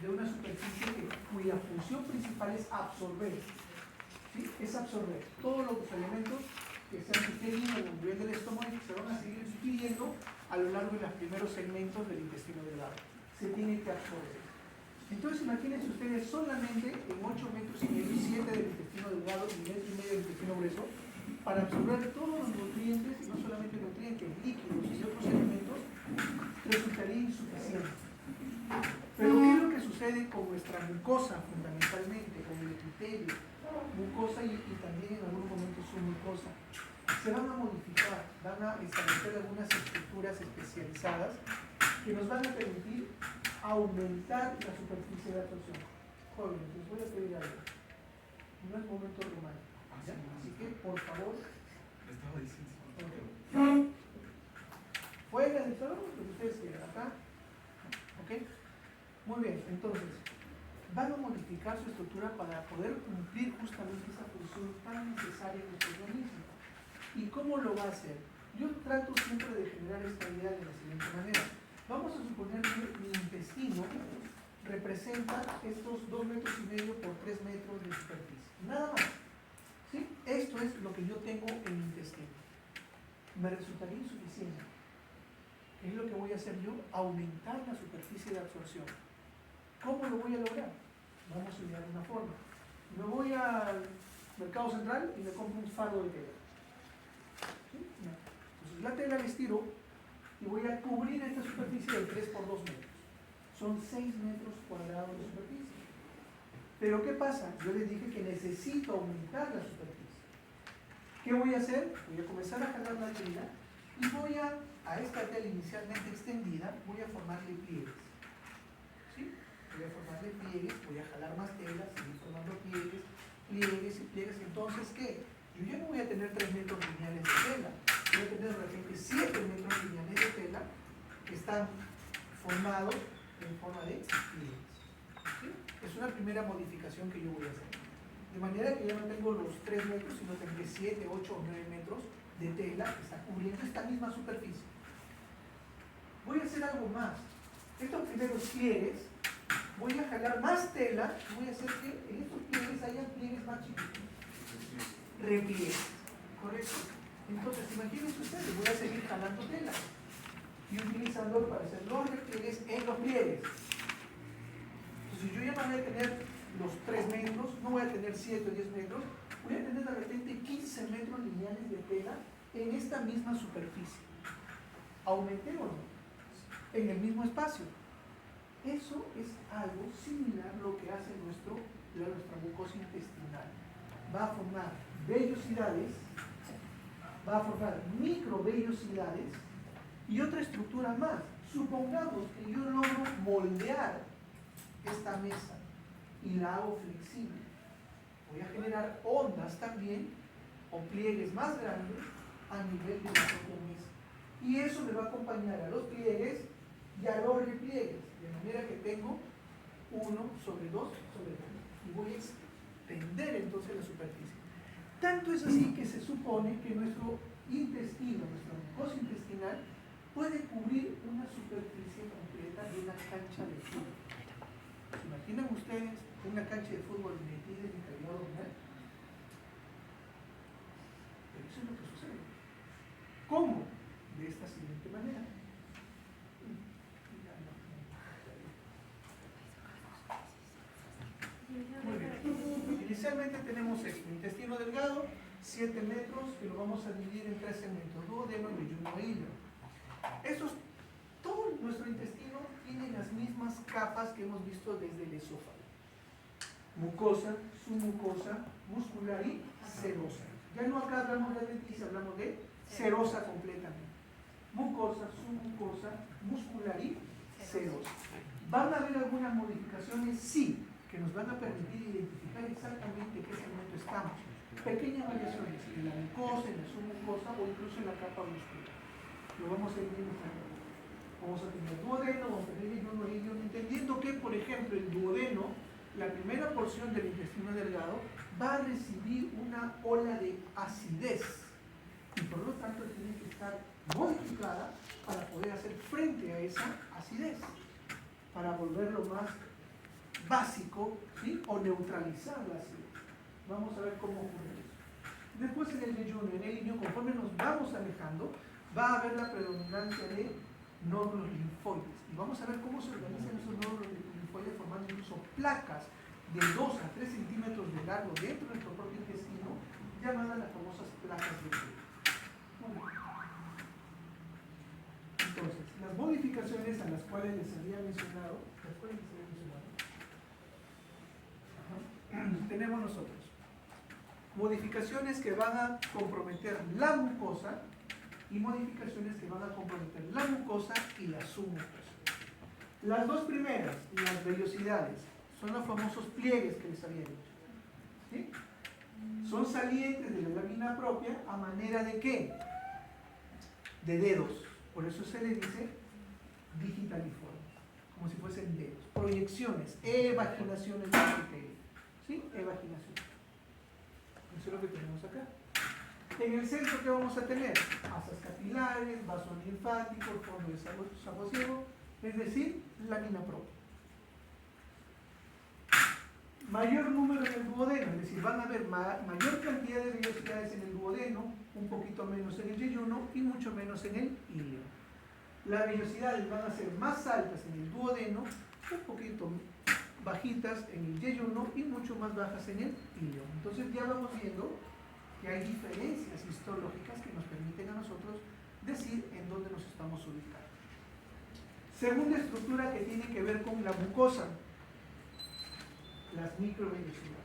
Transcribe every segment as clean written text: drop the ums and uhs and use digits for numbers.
de una superficie cuya función principal es absorber. ¿Sí? Es absorber todos los elementos que se han sugerido en el nivel del estómago y que se van a seguir subiendo a lo largo de los primeros segmentos del intestino delgado. Se tiene que absorber. Entonces imagínense ustedes solamente en 8 metros y medio, 7 del intestino delgado y 1,5 metros del intestino grueso, para absorber todos los nutrientes, y no solamente nutrientes, líquidos y otros elementos, resultaría insuficiente. Pero ¿qué es lo que sucede con nuestra mucosa fundamentalmente, con el epitelio, mucosa y también en algunos momentos su mucosa? Se van a modificar, van a establecer algunas estructuras especializadas que nos van a permitir aumentar la superficie de absorción. Jóvenes, les voy a pedir algo. No es momento romántico, ¿ya? Así que, por favor, okay. Fuera del salón, lo que ustedes quieran, acá. ¿Ok? Muy bien, entonces, van a modificar su estructura para poder cumplir justamente esa función tan necesaria en nuestro organismo. ¿Y cómo lo va a hacer? Yo trato siempre de generar esta idea de la siguiente manera. Vamos a suponer que mi intestino representa estos 2,5 metros por 3 metros de superficie. Nada más. ¿Sí? Esto es lo que yo tengo en mi intestino. Me resultaría insuficiente. ¿Qué es lo que voy a hacer yo? Aumentar la superficie de absorción. ¿Cómo lo voy a lograr? Vamos a idear una forma. Me voy al mercado central y me compro un fardo de tela. ¿Sí? Entonces la tela la estiro y voy a cubrir esta superficie de 3 por 2 metros. Son 6 metros cuadrados de superficie. Pero ¿qué pasa? Yo les dije que necesito aumentar la superficie. ¿Qué voy a hacer? Voy a comenzar a jalar la tela y voy a esta tela inicialmente extendida, voy a formarle pliegues. ¿Sí? Voy a formarle pliegues, voy a jalar más telas, seguir formando pliegues, pliegues y pliegues. Entonces, ¿qué? Yo ya no voy a tener 3 metros lineales de tela, voy a tener de repente 7 metros lineales de tela que están formados en forma de pliegues. ¿Sí? Es una primera modificación que yo voy a hacer. De manera que ya no tengo los 3 metros, sino tendré 7, 8 o 9 metros de tela que está cubriendo esta misma superficie. Voy a hacer algo más. Estos primeros pliegues, voy a jalar más tela y voy a hacer que en estos pliegues hayan pliegues más chiquitos. Repliegues. ¿Correcto? Entonces, imagínense ustedes, voy a seguir jalando tela y utilizándolo para hacer los repliegues en los pliegues. Entonces, yo ya no voy a tener los 3 metros, no voy a tener 7 o 10 metros, voy a tener de repente 15 metros lineales de tela en esta misma superficie. ¿Aumenté o no? En el mismo espacio. Eso es algo similar a lo que hace nuestra mucosa intestinal. Va a formar vellosidades, va a formar microvellosidades y otra estructura más. Supongamos que yo logro moldear esta mesa y la hago flexible. Voy a generar ondas también o pliegues más grandes a nivel de la propia mesa. Y eso me va a acompañar a los pliegues y a los repliegues, de manera que tengo 1 sobre 2 sobre 3. Y voy a extender entonces la superficie. Tanto es así que se supone que nuestro intestino, nuestra mucosa intestinal, puede cubrir una superficie completa de una cancha de fútbol. ¿Se imaginan ustedes una cancha de fútbol metida en interior abdominal? Pero eso es lo que sucede. ¿Cómo? De esta siguiente manera. Muy bien. Inicialmente tenemos esto, intestino delgado, 7 metros, que lo vamos a dividir en 3 segmentos, duodeno, yeyuno e hilo. Todo nuestro intestino tiene las mismas capas que hemos visto desde el esófago. Mucosa, submucosa, muscular y serosa. Ya no acá hablamos de adventicia, hablamos de serosa completamente. Mucosa, submucosa, muscular y serosa. ¿Van a haber algunas modificaciones? Sí, que nos van a permitir identificar exactamente qué segmento estamos. Pequeñas variaciones en la mucosa, en la submucosa o incluso en la capa muscular. Lo vamos a ir viendo. Vamos a tener duodeno, vamos a tener yeyuno e hilo, entendiendo que, por ejemplo, el duodeno, la primera porción del intestino delgado, va a recibir una ola de acidez y por lo tanto tiene que estar modificada para poder hacer frente a esa acidez, para volverlo más básico, ¿sí? O neutralizar la acidez. Vamos a ver cómo ocurre eso. Después en el yeyuno, en el iño, conforme nos vamos alejando, va a haber la predominancia de nódulos linfoides. Y vamos a ver cómo se organizan esos nódulos linfoides formando incluso placas de 2 a 3 centímetros de largo dentro de nuestro propio intestino, llamadas las famosas placas de Brugg. Entonces, las modificaciones a las cuales les había mencionado, tenemos nosotros modificaciones que van a comprometer la mucosa y modificaciones que van a comprometer la mucosa y la submucosa. Las dos primeras, las vellosidades, son los famosos pliegues que les había dicho. ¿Sí? Son salientes de la lámina propia a manera de ¿qué? De dedos. Por eso se le dice digitaliformes, como si fuesen dedos. Proyecciones, evaginaciones del epitelio. ¿Sí? Evaginaciones. Eso es lo que tenemos acá. En el centro, ¿qué vamos a tener? Asas capilares, vaso linfático, fondo de saco ciego, es decir, lámina propia. Mayor número en el duodeno, es decir, van a haber mayor cantidad de vellosidades en el duodeno, un poquito menos en el yeyuno y mucho menos en el ilio. Las vellosidades van a ser más altas en el duodeno, un poquito bajitas en el yeyuno y mucho más bajas en el ilio. Entonces ya vamos viendo que hay diferencias histológicas que nos permiten a nosotros decir en dónde nos estamos ubicando. Segunda estructura que tiene que ver con la mucosa, las microvellosidades.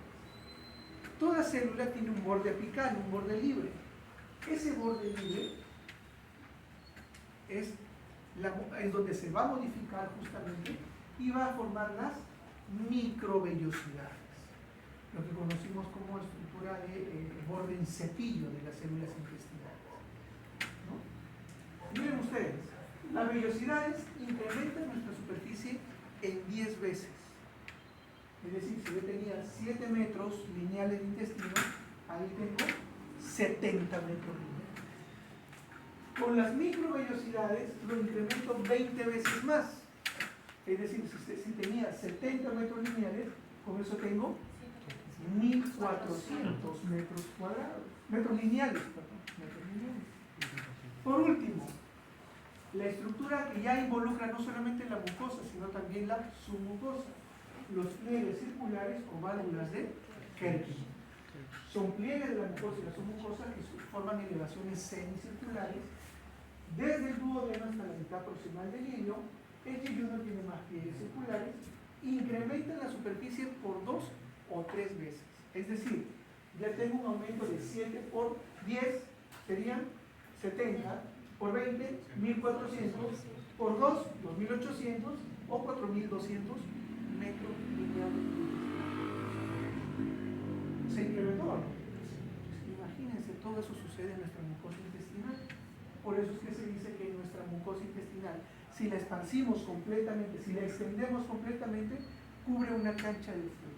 Toda célula tiene un borde apical, un borde libre. Ese borde libre es donde se va a modificar justamente y va a formar las microvellosidades, lo que conocimos como estructura de borde en cepillo de las células intestinales, ¿no? Miren ustedes, las vellosidades incrementan nuestra superficie en 10 veces. Es decir, si yo tenía 7 metros lineales de intestino, ahí tengo 70 metros lineales. Con las microvellosidades lo incremento 20 veces más. Es decir, si tenía 70 metros lineales, con eso tengo 1400 metros cuadrados. Metros lineales, perdón. Metros lineales. Por último, la estructura que ya involucra no solamente la mucosa, sino también la submucosa. Los pliegues circulares o válvulas de Kerki. Son pliegues de la mucosa y la submucosa que forman elevaciones semicirculares desde el duodeno hasta la mitad proximal del ilio. El yeyuno tiene más pliegues circulares, incrementan la superficie por 2 o 3 veces. Es decir, ya tengo un aumento de 7 por 10, serían 70, por 20, 1400, por 2, 2800 o 4200 metros lineales. Se incrementó, ¿no? Imagínense, todo eso sucede en nuestra mucosa intestinal. Por eso es que se dice que en nuestra mucosa intestinal, si la expansimos completamente, si la extendemos completamente, cubre una cancha de fútbol.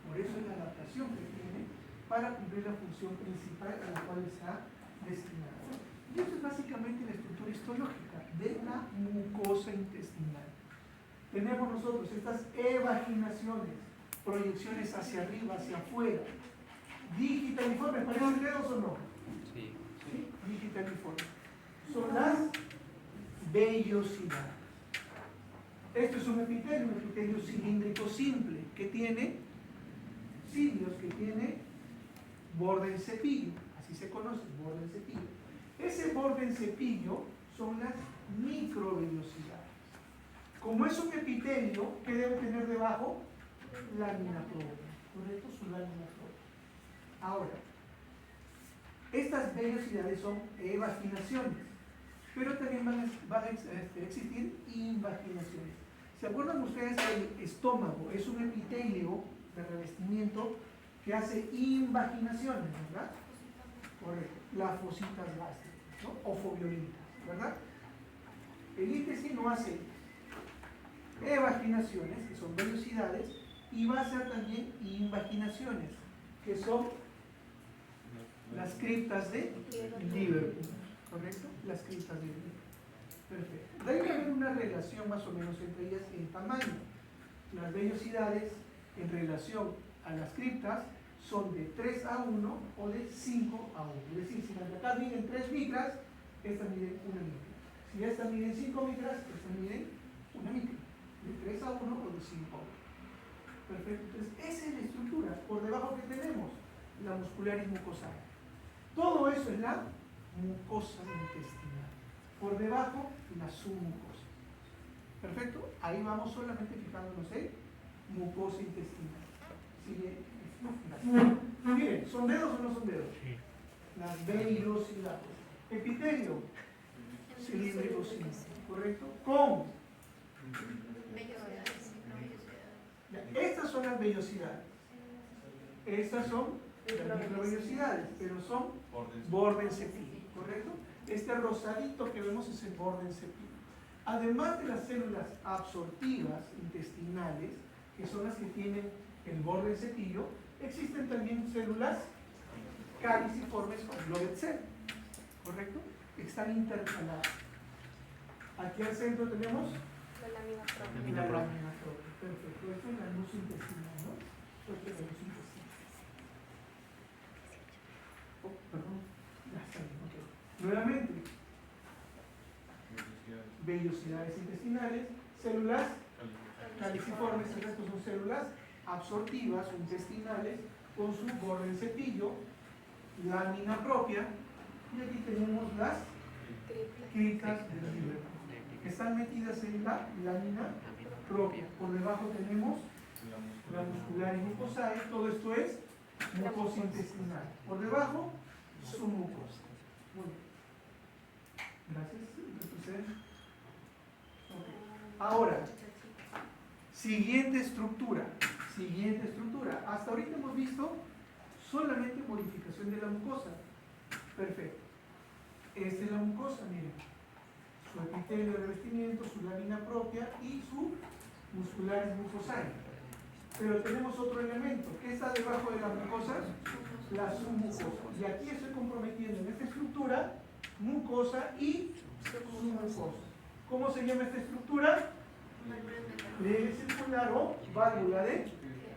Por eso es la adaptación que tiene para cumplir la función principal a la cual está destinada. Y eso es básicamente la estructura histológica de la mucosa intestinal. Tenemos nosotros estas evaginaciones, proyecciones hacia arriba, hacia afuera. Digitaliformes, ¿parecen dedos o no? Sí. ¿Sí? Digitaliformes. Son las vellosidades. Esto es un epitelio cilíndrico simple, que tiene cilios, que tiene borde en cepillo, así se conoce, borde en cepillo. Ese borde en cepillo son las microvellosidades. Como es un epitelio, ¿qué debe tener debajo? Lámina propia, ¿correcto? Su lámina propia. Ahora, estas vellosidades son evaginaciones, pero también van a existir invaginaciones. ¿Se acuerdan ustedes que el estómago es un epitelio de revestimiento que hace invaginaciones, ¿verdad? Correcto. Las fositas gástricas, ¿no? O foveolitas, ¿verdad? El intestino hace evaginaciones, que son vellosidades, y va a hacer también invaginaciones, que son las criptas de Liverpool, ¿correcto? Las criptas de Liverpool. Perfecto. Debe haber una relación más o menos entre ellas en tamaño. Las vellosidades en relación a las criptas son de 3 a 1 o de 5 a 1. Es decir, si las de acá miden 3 micras, estas miden 1 micra. Si estas miden 5 micras, estas miden 1 micra. De 3 a 1 o de 5 a 1. Perfecto. Entonces, esa es la estructura. Por debajo que tenemos, la muscularis mucosae. Todo eso es la mucosa intestinal. Por debajo, la submucosa. Perfecto. Ahí vamos solamente fijándonos en mucosa intestinal. Sigue. Miren, ¿son dedos o no son dedos? Sí. Las vellosidades. Epitelio, cilindro, ¿correcto? Con. Ya, estas son las vellosidades. Estas son las microvellosidades, pero son bordencepilo, ¿correcto? Este rosadito que vemos es el bordencepilo. Además de las células absortivas intestinales, que son las que tienen el bordencepillo, existen también células caliciformes con Blood cell, ¿correcto? Están intercaladas. Aquí al centro tenemos La lámina propia. la lámina propia. Perfecto. Esto es la luz intestinal, ¿no? Esto es la luz intestinal. Oh, perdón. Ya está bien, ok. Nuevamente, vellosidades intestinales, células caliciformes, el resto son células absortivas o intestinales con su bordencepillo, lámina propia, y aquí tenemos las criptas del liver. Están metidas en la lámina propia. Por debajo tenemos la muscularis mucosae, todo esto es mucosa intestinal. Por debajo, su mucosa. Muy bien. Gracias. Entonces, okay. Ahora, siguiente estructura. Siguiente estructura. Hasta ahorita hemos visto solamente modificación de la mucosa. Perfecto. Esta es la mucosa, miren. Su epitelio de revestimiento, su lámina propia y su muscularis mucosae. Pero tenemos otro elemento. ¿Qué está debajo de la mucosa? La submucosa. Y aquí estoy comprometiendo en esta estructura mucosa y submucosa. ¿Cómo se llama esta estructura? Pliegue circular o válvula de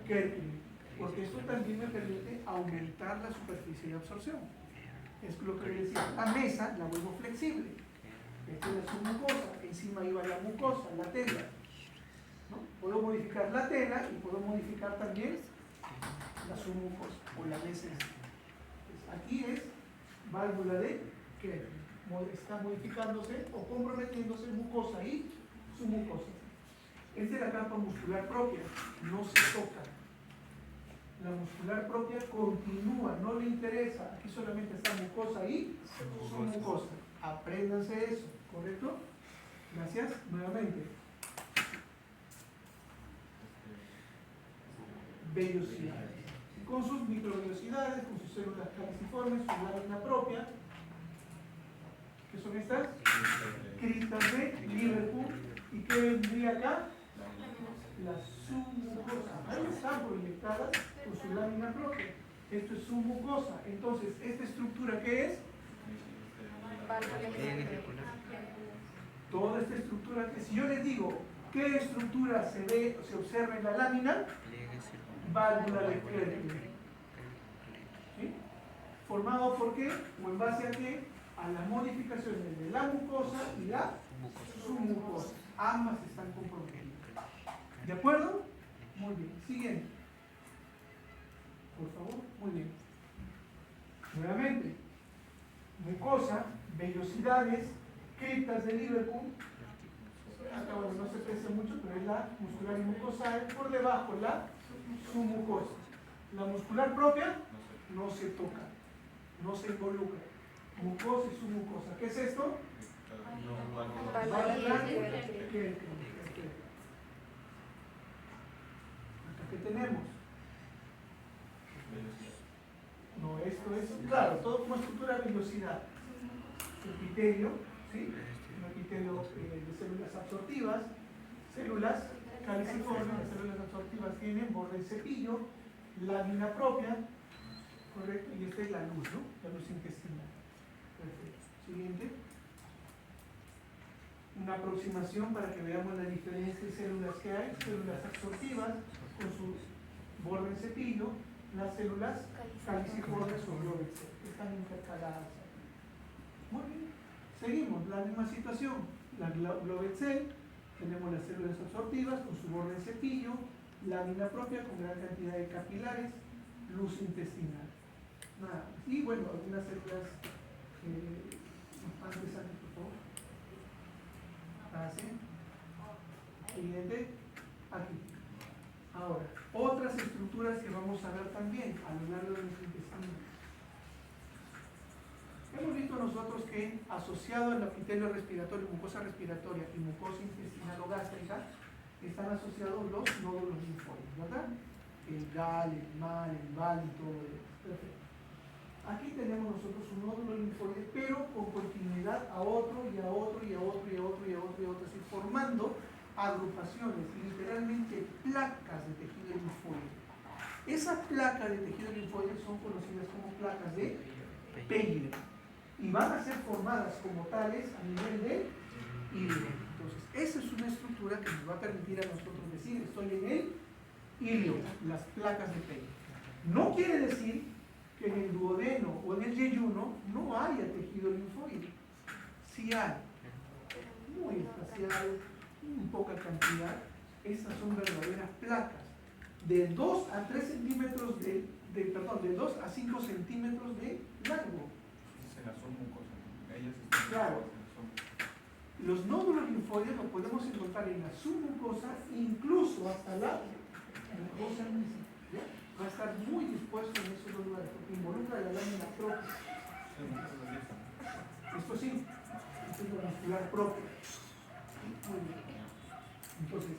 Kerpin, porque esto también me permite aumentar la superficie de absorción. Es lo que les decía, la mesa la vuelvo flexible. Esta es la submucosa, encima iba la mucosa, la tela. ¿No? Puedo modificar la tela y puedo modificar también la submucosa o la mesa. Entonces, aquí es válvula de Kerpin. Está modificándose o comprometiéndose mucosa y submucosa. Esta es la capa muscular propia, no se toca. La muscular propia continúa, no le interesa. Aquí solamente está mucosa y submucosa. Apréndanse eso, ¿correcto? Gracias, nuevamente. Vellosidades. Con sus microvellosidades, con sus células caliciformes, su lámina propia. ¿Qué son estas? Criptas de Liverpool. ¿Y qué vendría acá? La submucosa. Ahí están proyectadas con su lámina propia. Esto es submucosa. Entonces, ¿esta estructura qué es? Toda esta estructura que si yo les digo qué estructura se ve o se observa en la lámina, válvula de Kerpin. ¿Sí? ¿Formado por qué? ¿O en base a qué? A las modificaciones de la mucosa y la submucosa. Ambas están comprometidas. ¿De acuerdo? Muy bien. Siguiente. Por favor. Muy bien. Nuevamente. Mucosa, vellosidades, criptas de Liverpool. Acá bueno, no se aprecia mucho, pero es la muscular y mucosa. Por debajo la submucosa. La muscular propia no se toca, no se involucra. Mucosa y submucosa. ¿Qué es esto? ¿Qué tenemos? No, esto es, claro, todo como estructura de velocidad. Epitelio, ¿sí? Un epitelio de células absortivas, células caliciformes, las células absortivas tienen bordencepillo, lámina propia, correcto, y esta es la luz, ¿no? La luz intestinal. Perfecto. Siguiente. una aproximación para que veamos la diferencia de células que hay: células absortivas con su borde en cepillo, las células caliciformes o Lovett cell, que están intercaladas. Muy bien, seguimos, la misma situación, la Lovett cell, tenemos las células absortivas con su borde en cepillo, lámina propia con gran cantidad de capilares, luz intestinal. Nada más. Y bueno, algunas células antes, por favor. Así. Siguiente. Aquí. Ahora, otras estructuras que vamos a ver también a lo largo de nuestro intestino. Hemos visto nosotros que asociado al epitelio respiratorio, mucosa respiratoria y mucosa intestinal o gástrica, están asociados los nódulos linfoides, ¿verdad? El GAL, el MAL, el VAL y todo eso. Perfecto. Aquí tenemos nosotros un nódulo linfoide, pero con continuidad a otro y a otro y a otro y a otro y a otro y a otro, así formando agrupaciones, literalmente placas de tejido linfoide. Esas placas de tejido linfoide son conocidas como placas de Peyer y van a ser formadas como tales a nivel de ilio. Entonces, esa es una estructura que nos va a permitir a nosotros decir: estoy en el ilio, las placas de Peyer. No quiere decir que en el duodeno o en el yeyuno no haya tejido linfoide. Sí hay, muy espaciado, en poca cantidad. Estas son verdaderas placas de 2 a 3 centímetros de 2 a 5 centímetros de largo. Se las son mucosas. Ellas están. Claro. Los nódulos linfoides los podemos encontrar en la submucosa, incluso hasta la mucosa misma. ¿Ya? Va a estar muy dispuesto en esos dos lugares, porque involucra la lámina propia. Esto sí, esto es lo muscular propio. Muy bien. Entonces,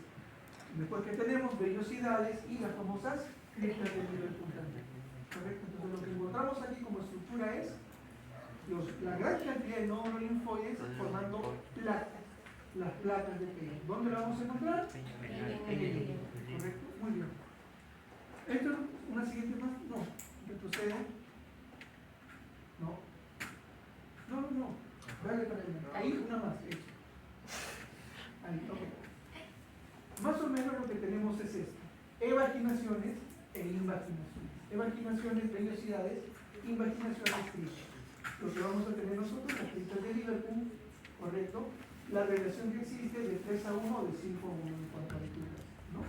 después que tenemos vellosidades y las famosas criptas de Liverpool también. ¿Correcto? Entonces, lo que encontramos aquí como estructura es la gran cantidad de nódulos linfoides formando placas, las placas de Peyer. ¿Dónde la vamos a encontrar? En el hígado. ¿Correcto? Muy bien. ¿Esto una siguiente más? No. ¿Retrocede? No. No. Dale para allá. Ahí una más. Hecho. Ahí, ok. Más o menos lo que tenemos es esto: evaginaciones e invaginaciones. Evaginaciones, vellosidades, invaginaciones, criptas. Lo que vamos a tener nosotros, las criptas de Liverpool, ¿correcto? La relación que existe de 3 a 1 o de 5 a 1 en cuanto a alturas, ¿no?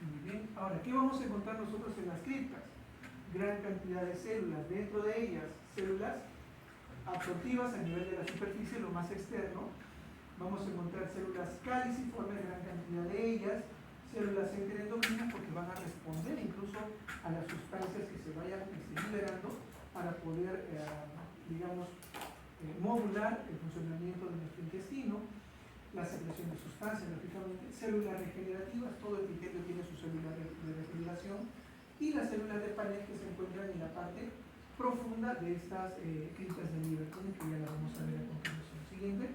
Muy bien. Ahora, ¿qué vamos a encontrar nosotros en las criptas? Gran cantidad de células, dentro de ellas células absortivas a nivel de la superficie, lo más externo. Vamos a encontrar células caliciformes, gran cantidad de ellas, células enteroendocrinas, porque van a responder incluso a las sustancias que se vayan liberando para poder, modular el funcionamiento de nuestro intestino, la secreción de sustancias, lógicamente, células regenerativas, todo el epitelio tiene su célula de regeneración, y las células de Paneth que se encuentran en la parte profunda de estas criptas de Liverpool, que ya las vamos a ver a continuación. Siguiente.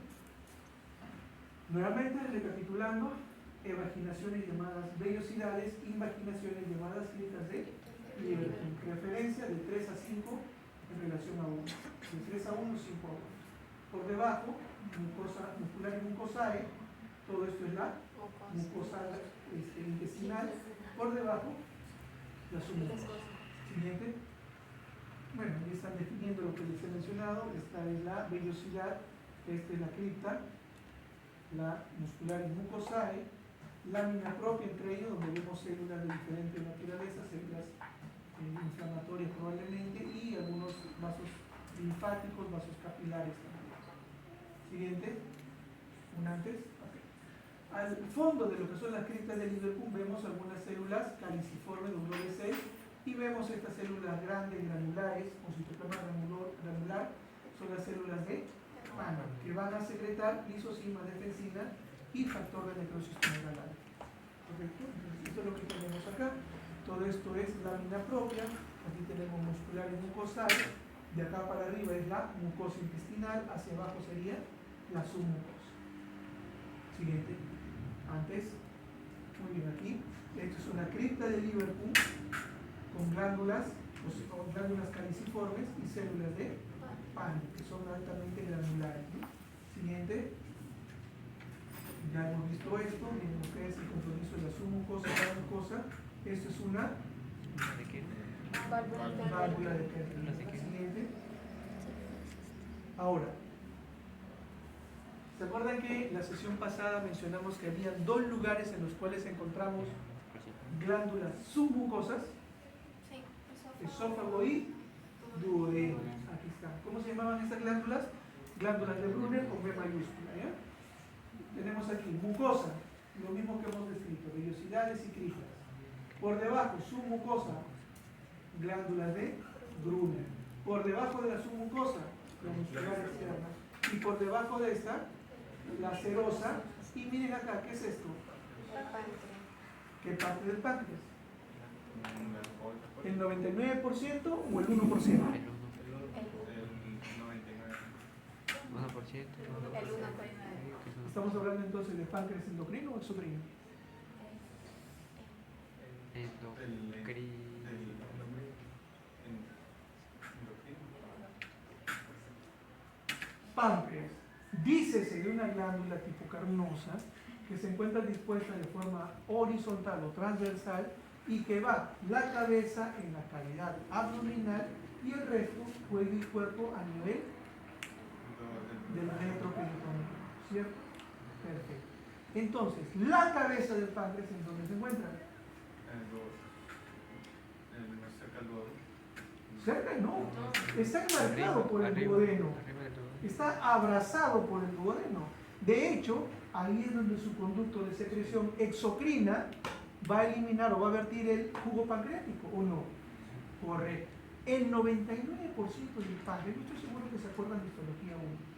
Nuevamente, recapitulando: evaginaciones llamadas vellosidades, invaginaciones llamadas criptas de Liverpool. Referencia de 3 a 5 en relación a 1. De 3 a 1, 5 a 1. Por debajo, mucosa muscular y mucosae, todo esto es la mucosa intestinal. Por debajo, la submucosa. Siguiente. Bueno, ya están definiendo lo que les he mencionado. Esta es la vellosidad, esta es la cripta, la muscular y mucosae, lámina propia entre ellos, donde vemos células de diferente naturaleza, células inflamatorias probablemente, y algunos vasos linfáticos, vasos capilares también. Siguiente. Un antes. Okay. Al fondo de lo que son las criptas de Liverpool vemos algunas células caliciformes WC, y vemos estas células grandes, granulares, con citoplasma granular, son las células de Paneth, que van a secretar lisozima, defensina y factor de necrosis tumoral. ¿Correcto? Esto es lo que tenemos acá. Todo esto es lámina propia. Aquí tenemos muscular y mucosae. De acá para arriba es la mucosa intestinal, hacia abajo sería la submucosa. Siguiente. Antes. Muy bien, aquí. Esto es una cripta de Liverpool con glándulas caliciformes y células de Paneth, que son altamente granulares, ¿no? Siguiente. Ya hemos visto esto, miren ustedes el compromiso de la submucosa y la mucosa. Esto es una ¿De qué? válvula de Kerr. Siguiente. Ahora, ¿se acuerdan que la sesión pasada mencionamos que había dos lugares en los cuales encontramos glándulas submucosas? Sí, Esófago y duodeno. Aquí están. ¿Cómo se llamaban estas glándulas? Glándulas de Brunner con B mayúscula. ¿Ya? Tenemos aquí mucosa, lo mismo que hemos descrito, vellosidades y críticas. Por debajo, submucosa, glándulas de Brunner. Por debajo de la submucosa, la muscular externa. Y por debajo de esta, la serosa. Y miren acá, ¿qué es esto? ¿Qué parte del páncreas? ¿El 99% o el 1%? El 1%. El 1%. 1%. Estamos hablando entonces de páncreas endocrino o exocrino. Páncreas. Dícese de una glándula tipo carnosa que se encuentra dispuesta de forma horizontal o transversal y que va la cabeza en la cavidad abdominal y el resto juega el cuerpo a nivel del retroperitoneo, ¿cierto? Perfecto. Entonces, la cabeza del páncreas, ¿en dónde se encuentra? Cerca no, está enmarcado por el duodeno, está abrazado por el duodeno. De hecho, ahí es donde su conducto de secreción exocrina va a eliminar o va a vertir el jugo pancreático, ¿o no? Correcto. El 99% del páncreas, yo estoy seguro que se acuerdan de histología 1,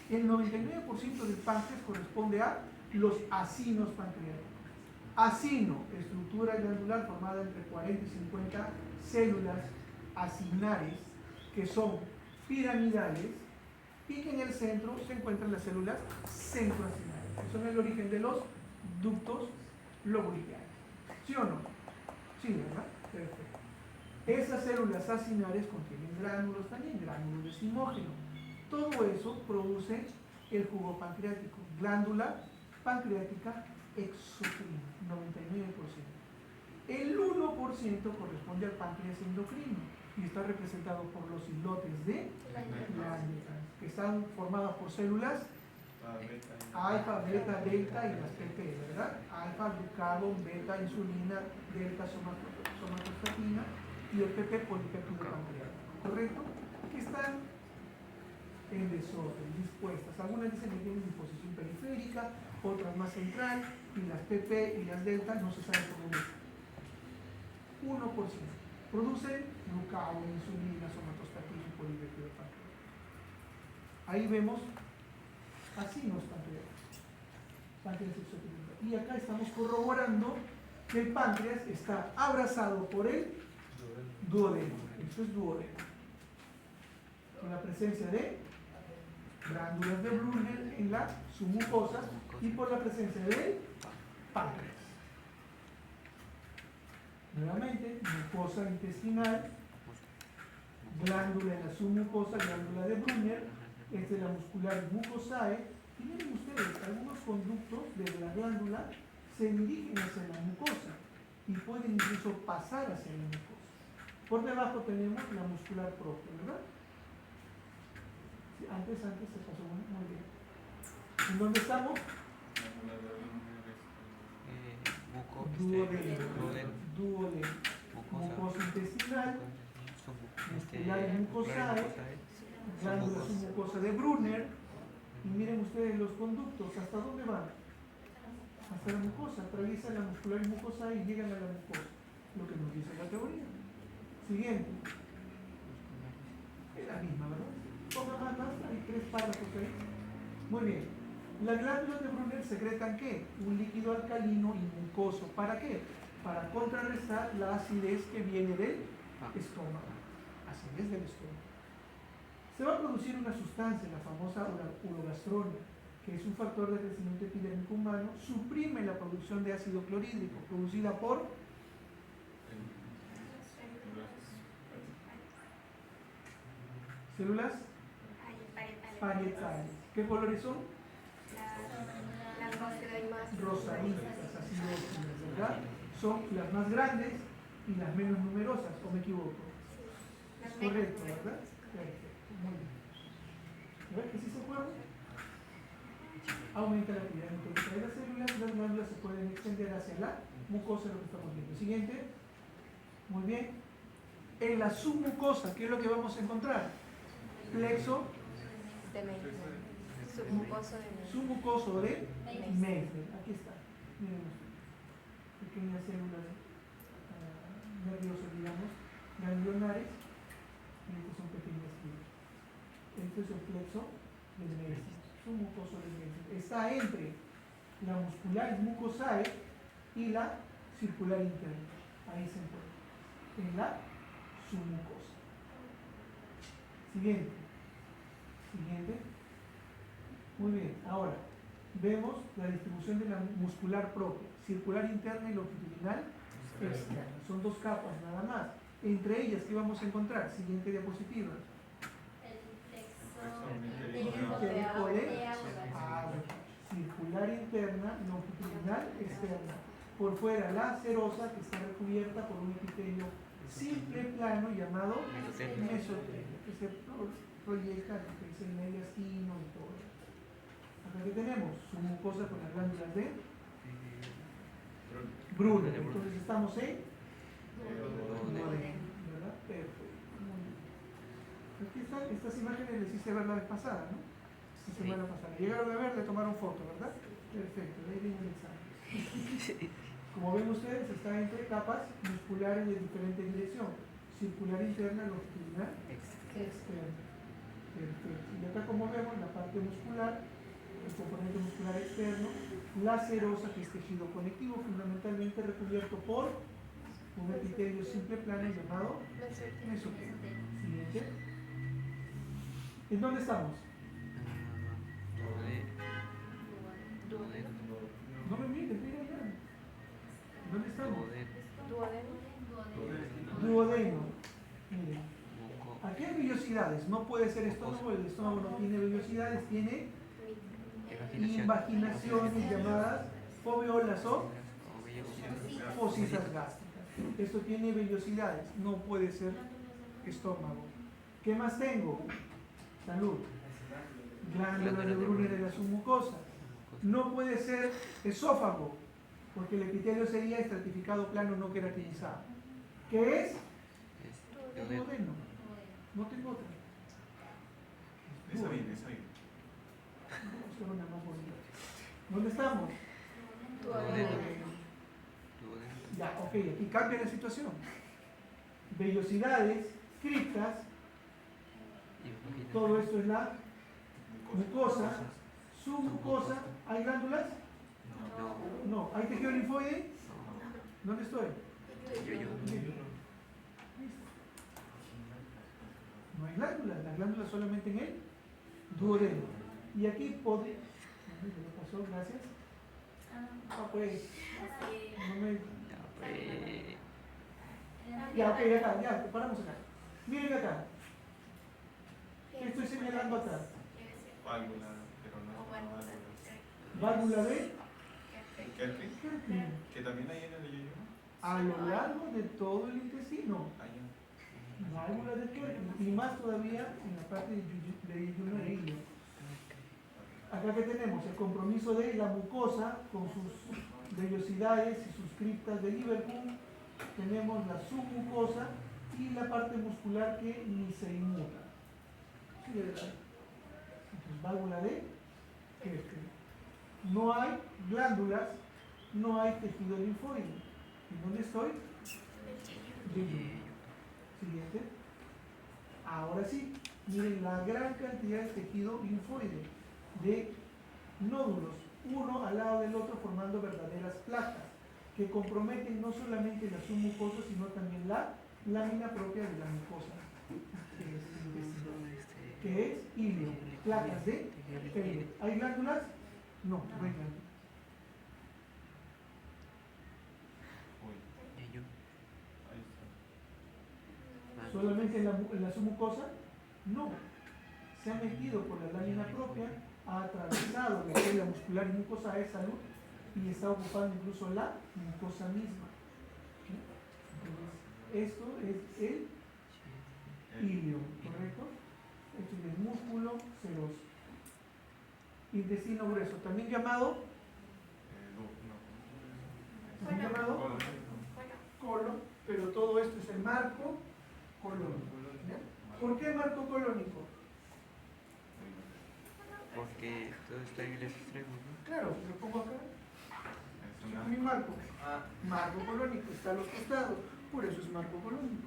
el 99% del páncreas corresponde a los acinos pancreáticos. Acino, estructura glandular formada entre 40 y 50 células acinares, que son piramidales, y que en el centro se encuentran las células centroacinares, que son el origen de los ductos lobulicianos. ¿Sí o no? Sí, ¿verdad? Perfecto. Esas células acinares contienen gránulos también, gránulos de simógeno. Todo eso produce el jugo pancreático, glándula pancreática exocrina, 99%. El 1% corresponde al páncreas endocrino y está representado por los islotes de glándula, que están formadas por células alfa, beta, delta y las PP, ¿verdad? Alfa, glucagón, beta, insulina, delta, somatostatina y el PP, polipéptido pancreático, ¿correcto? Que están en desorden, dispuestas. Algunas dicen que tienen disposición periférica, otras más central, y las PP y las delta no se sabe cómo es. 1%. Producen glucagón, insulina, somatostatina y polipéptido pancreático. Ahí vemos acinos pancreáticos, páncreas exocrino. Y acá estamos corroborando que el páncreas está abrazado por el duodeno. Eso es duodeno. Con la presencia de glándulas de Brunner en la submucosa y por la presencia del páncreas. Nuevamente, mucosa intestinal, glándula en la submucosa, glándula de Brunner, es de la muscular mucosae, y miren ustedes, algunos conductos de la glándula se dirigen hacia la mucosa y pueden incluso pasar hacia la mucosa. Por debajo tenemos la muscular propia, ¿verdad? Sí, antes se pasó muy bien. ¿En dónde estamos? Duodeno. Mucosa intestinal, muscular mucosae, glándula submucosa de Brunner, y miren ustedes los conductos, ¿hasta dónde van? Hasta la mucosa, atraviesan la muscular mucosa y llegan a la mucosa, lo que nos dice la teoría. Siguiente. Es la misma, ¿verdad? Ponga más, hay 3 párrafos ahí. Muy bien. Las glándulas de Brunner secretan ¿qué? Un líquido alcalino y mucoso. ¿Para qué? Para contrarrestar la acidez que viene del estómago. Acidez del estómago. Se va a producir una sustancia, la famosa urogastrona, que es un factor de crecimiento epidérmico humano, suprime la producción de ácido clorhídrico, producida por células parietales. ¿Qué colores son? Las que hay más. rosaditas, así óptimas, ¿verdad? Son las más grandes y las menos numerosas, ¿o me equivoco? Es correcto, ¿verdad? Perfecto, muy bien. ¿Ves que sí se acuerdan? Aumenta la actividad metabólica de las células, las glándulas se pueden extender hacia la mucosa, lo que estamos viendo. Siguiente. Muy bien. En la submucosa, ¿qué es lo que vamos a encontrar? Plexo De Meijer. Submucoso de Meijer. submucoso de Meijer. Aquí está. Miren ustedes. Pequeñas células nerviosas, digamos, ganglionares, y estos son pequeñas fibras. Este es el plexo de Meijer. Submucoso de Meijer. Está entre la muscularis mucosae y la circular interna. Ahí se encuentra. En la submucosa. Siguiente. Siguiente. Muy bien. Ahora, vemos la distribución de la muscular propia. Circular interna y longitudinal externa. Son dos capas nada más. Entre ellas, ¿qué vamos a encontrar? Siguiente diapositiva. Circular interna, longitudinal externa. Por fuera la serosa, que está recubierta por un epitelio simple plano llamado mesotelio, que se proyecta lo que es el mediastino y todo. Acá que tenemos su mucosa con las glándulas de Brunner. Entonces estamos en duodeno, ¿verdad? Perfecto. Muy bien. Aquí están, estas imágenes les hice ver la vez pasada, ¿no? La semana pasada. Llegaron a ver, le tomaron foto, ¿verdad? Perfecto, de ahí viene el examen. Como ven ustedes, está entre capas musculares de diferente dirección. Circular interna, longitudinal, externa. Perfecto. Y acá como vemos, la parte muscular, el componente muscular externo, la serosa, que es tejido conectivo, fundamentalmente recubierto por un epitelio simple plano llamado mesotelio. Siguiente. ¿En dónde estamos? No me mires, mira allá. ¿Dónde estamos? Duodeno. Miren. Aquí hay vellosidades. No puede ser estómago, el estómago no tiene vellosidades, tiene invaginaciones llamadas foveolas o fosisas gástricas. Esto tiene vellosidades, no puede ser estómago. ¿Qué más tengo? Salud. Glándulas de Brunner de la submucosa. No puede ser esófago, porque el epitelio sería estratificado plano no queratinizado. ¿Qué es? Duodeno. No tengo otra. Esa bien, esa bien. Vamos a hacer una más bonita. ¿Dónde estamos? Ya, ok, aquí cambia la situación. Vellosidades, criptas, todo esto es la mucosa, submucosa. ¿Hay glándulas? No. ¿Hay tejido linfoide? ¿Dónde estoy? No hay glándulas, las glándulas solamente en el duodeno. Y aquí podría. ¿Me pasó? Gracias. Ah, pues. No me. Ya, ok, acá, ya, paramos acá. Miren acá. ¿Qué estoy señalando acá? Válvula, pero no Válvula de Kerpin, Kerpin. que también hay en el yeyuno. A lo largo de todo el intestino. Allá. Válvula de Kerpin. Y más todavía en la parte de yeyuno e hilo. Acá que tenemos el compromiso de la mucosa con sus vellosidades y sus criptas de Liverpool. Tenemos la submucosa y la parte muscular que ni se inmuta. ¿Sí, verdad? Entonces, válvula de Kerpin. No hay glándulas, no hay tejido linfoide. ¿En dónde estoy? Yeyuno. Siguiente. Ahora sí, miren la gran cantidad de tejido linfoide, de nódulos, uno al lado del otro formando verdaderas placas, que comprometen no solamente la submucosa, sino también la lámina propia de la mucosa, que es hilio, placas de pelo. ¿Hay glándulas? No, no hay glándulas. ¿Solamente en la submucosa? No. Se ha metido por la lámina propia, ha atravesado la célula muscular y mucosa de salud y está ocupando incluso la mucosa misma. ¿Sí? Entonces, esto es el ilio, ¿correcto? Esto es el músculo seroso. Intestino grueso, también llamado colon, pero todo esto es el marco colónico. ¿Ya? ¿Por qué marco colónico? Porque todo está en el extremo, ¿no? Claro, lo pongo acá. Es una. Mi marco. Marco colónico, está a los costados, por eso es marco colónico.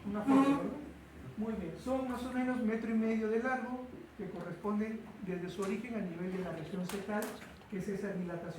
Una foto, ¿verdad? Muy bien, son más o menos 1,5 metros de largo, que corresponden desde su origen a nivel de la región cecal, que es esa dilatación